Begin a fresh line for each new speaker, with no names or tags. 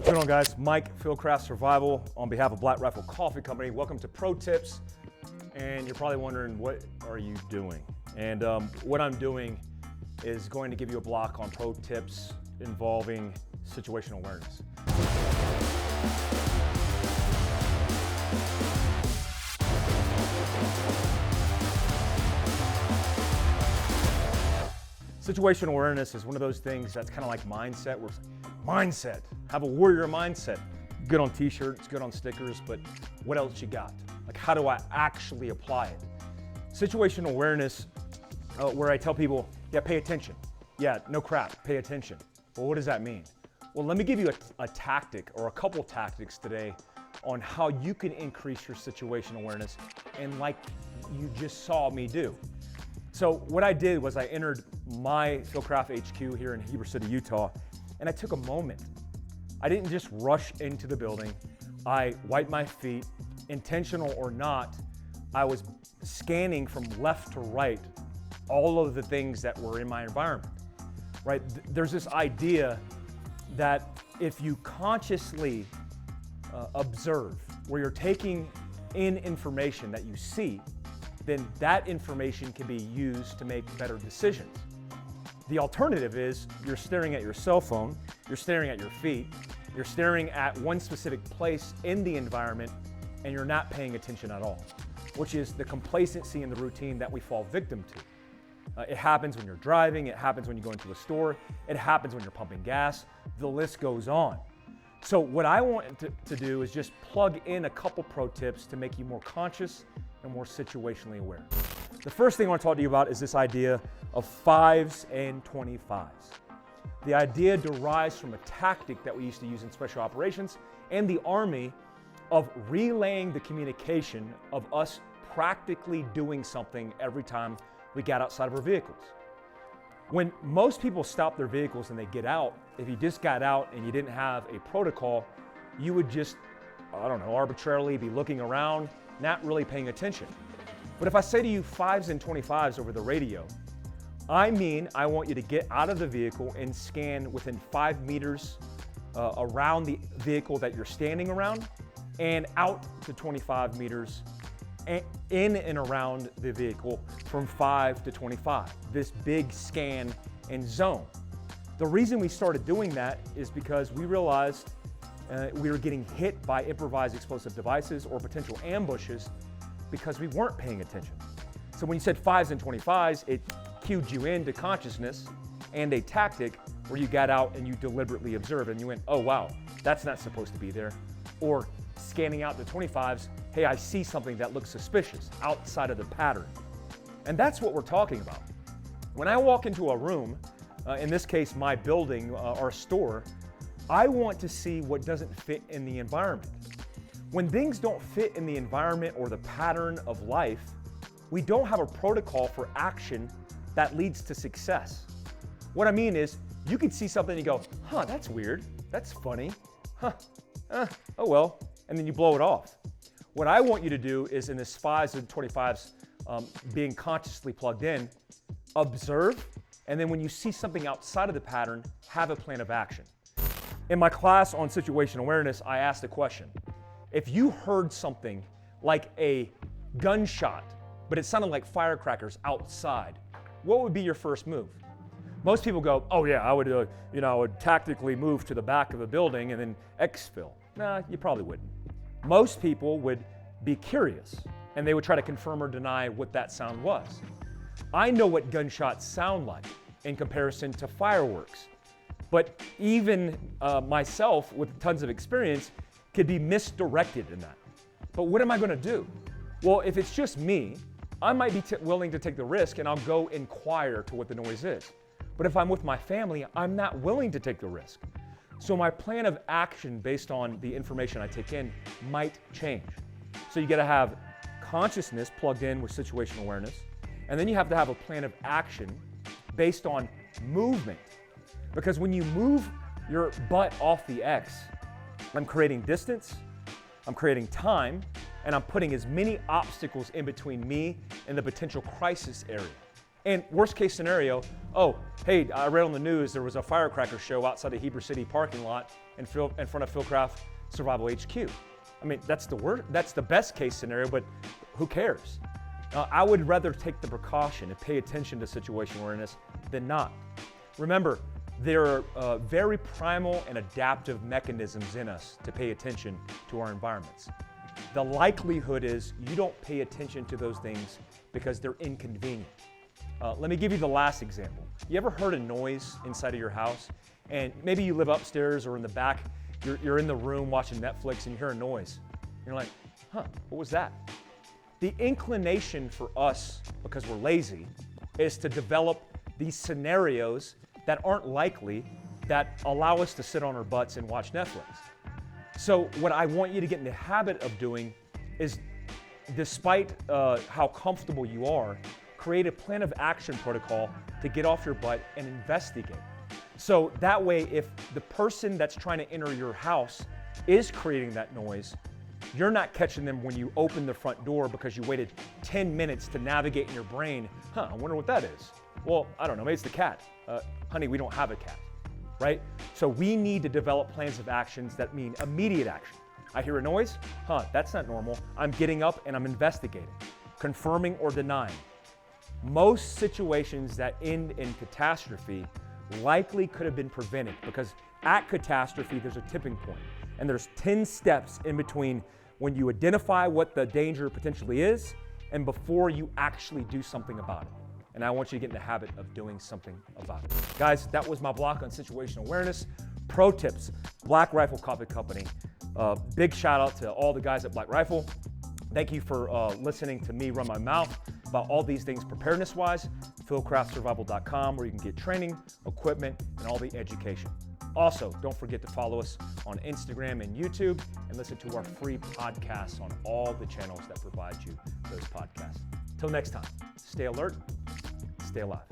What's going on, guys? Mike, Fieldcraft Survival, on behalf of Black Rifle Coffee Company. Welcome to Pro Tips. And you're probably wondering, what are you doing? And what I'm doing is going to give you a block on pro tips involving situational awareness. Situational awareness is one of those things that's kind of like mindset, where it's mindset, have a warrior mindset. Good on t-shirts, good on stickers, but what else you got? Like, how do I actually apply it? Situational awareness, where I tell people, yeah, pay attention. Yeah, no crap, pay attention. Well, what does that mean? Well, let me give you a tactic or a couple tactics today on how you can increase your situational awareness, and like you just saw me do. So what I did was I entered my Fieldcraft HQ here in Heber City, Utah, and I took a moment. I didn't just rush into the building. I wiped my feet, intentional or not. I was scanning from left to right all of the things that were in my environment, right? There's this idea that if you consciously observe, where you're taking in information that you see, then that information can be used to make better decisions. The alternative is you're staring at your cell phone, you're staring at your feet, you're staring at one specific place in the environment, and you're not paying attention at all, which is the complacency and the routine that we fall victim to. It happens when you're driving, it happens when you go into a store, it happens when you're pumping gas, the list goes on. So what I want to do is just plug in a couple pro tips to make you more conscious and more situationally aware. The first thing I want to talk to you about is this idea of 5s and 25s. The idea derives from a tactic that we used to use in special operations and the Army of relaying the communication of us practically doing something every time we got outside of our vehicles. When most people stop their vehicles and they get out, if you just got out and you didn't have a protocol, you would just, I don't know, arbitrarily be looking around, not really paying attention. But if I say to you 5s and 25s over the radio, I mean I want you to get out of the vehicle and scan within 5 meters around the vehicle that you're standing around, and out to 25 meters in and around the vehicle from 5 to 25, this big scan and zone. The reason we started doing that is because we realized we were getting hit by improvised explosive devices or potential ambushes because we weren't paying attention. So when you said 5s and 25s, it cued you into consciousness and a tactic where you got out and you deliberately observed and you went, oh wow, that's not supposed to be there. Or scanning out the 25s, hey, I see something that looks suspicious outside of the pattern. And that's what we're talking about. When I walk into a room, in this case, my building or store, I want to see what doesn't fit in the environment. When things don't fit in the environment or the pattern of life, we don't have a protocol for action that leads to success. What I mean is, you could see something and you go, huh, that's weird, that's funny, huh, oh well, and then you blow it off. What I want you to do is, in this 5s and 25s being consciously plugged in, observe, and then when you see something outside of the pattern, have a plan of action. In my class on situational awareness, I asked a question. If you heard something like a gunshot, but it sounded like firecrackers outside, what would be your first move? Most people go, oh yeah, I would, I would tactically move to the back of the building and then exfil. Nah, you probably wouldn't. Most people would be curious and they would try to confirm or deny what that sound was. I know what gunshots sound like in comparison to fireworks, but even myself with tons of experience could be misdirected in that. But what am I going to do? Well, if it's just me, I might be willing to take the risk and I'll go inquire to what the noise is. But if I'm with my family, I'm not willing to take the risk. So my plan of action based on the information I take in might change. So you got to have consciousness plugged in with situational awareness, and then you have to have a plan of action based on movement. Because when you move your butt off the X, I'm creating distance, I'm creating time, and I'm putting as many obstacles in between me and the potential crisis area. And worst case scenario, oh, hey, I read on the news there was a firecracker show outside the Heber City parking lot in front of Fieldcraft Survival HQ. I mean, that's the best case scenario, but who cares? I would rather take the precaution and pay attention to situational awareness than not. Remember, there are very primal and adaptive mechanisms in us to pay attention to our environments. The likelihood is you don't pay attention to those things because they're inconvenient. Let me give you the last example. You ever heard a noise inside of your house? And maybe you live upstairs or in the back, you're in the room watching Netflix and you hear a noise. You're like, huh, what was that? The inclination for us, because we're lazy, is to develop these scenarios that aren't likely, that allow us to sit on our butts and watch Netflix. So what I want you to get in the habit of doing is, despite how comfortable you are, create a plan of action protocol to get off your butt and investigate. So that way, if the person that's trying to enter your house is creating that noise, you're not catching them when you open the front door because you waited 10 minutes to navigate in your brain, I wonder what that is. Well, I don't know, maybe it's the cat. Honey, we don't have a cat, right? So we need to develop plans of actions that mean immediate action. I hear a noise, that's not normal. I'm getting up and I'm investigating, confirming or denying. Most situations that end in catastrophe likely could have been prevented, because at catastrophe, there's a tipping point, and there's 10 steps in between when you identify what the danger potentially is and before you actually do something about it. And I want you to get in the habit of doing something about it. Guys, that was my block on situational awareness. Pro tips, Black Rifle Coffee Company. Big shout out to all the guys at Black Rifle. Thank you for listening to me run my mouth about all these things preparedness-wise. Fieldcraftsurvival.com, where you can get training, equipment, and all the education. Also, don't forget to follow us on Instagram and YouTube, and listen to our free podcasts on all the channels that provide you those podcasts. Till next time, stay alert, stay alive.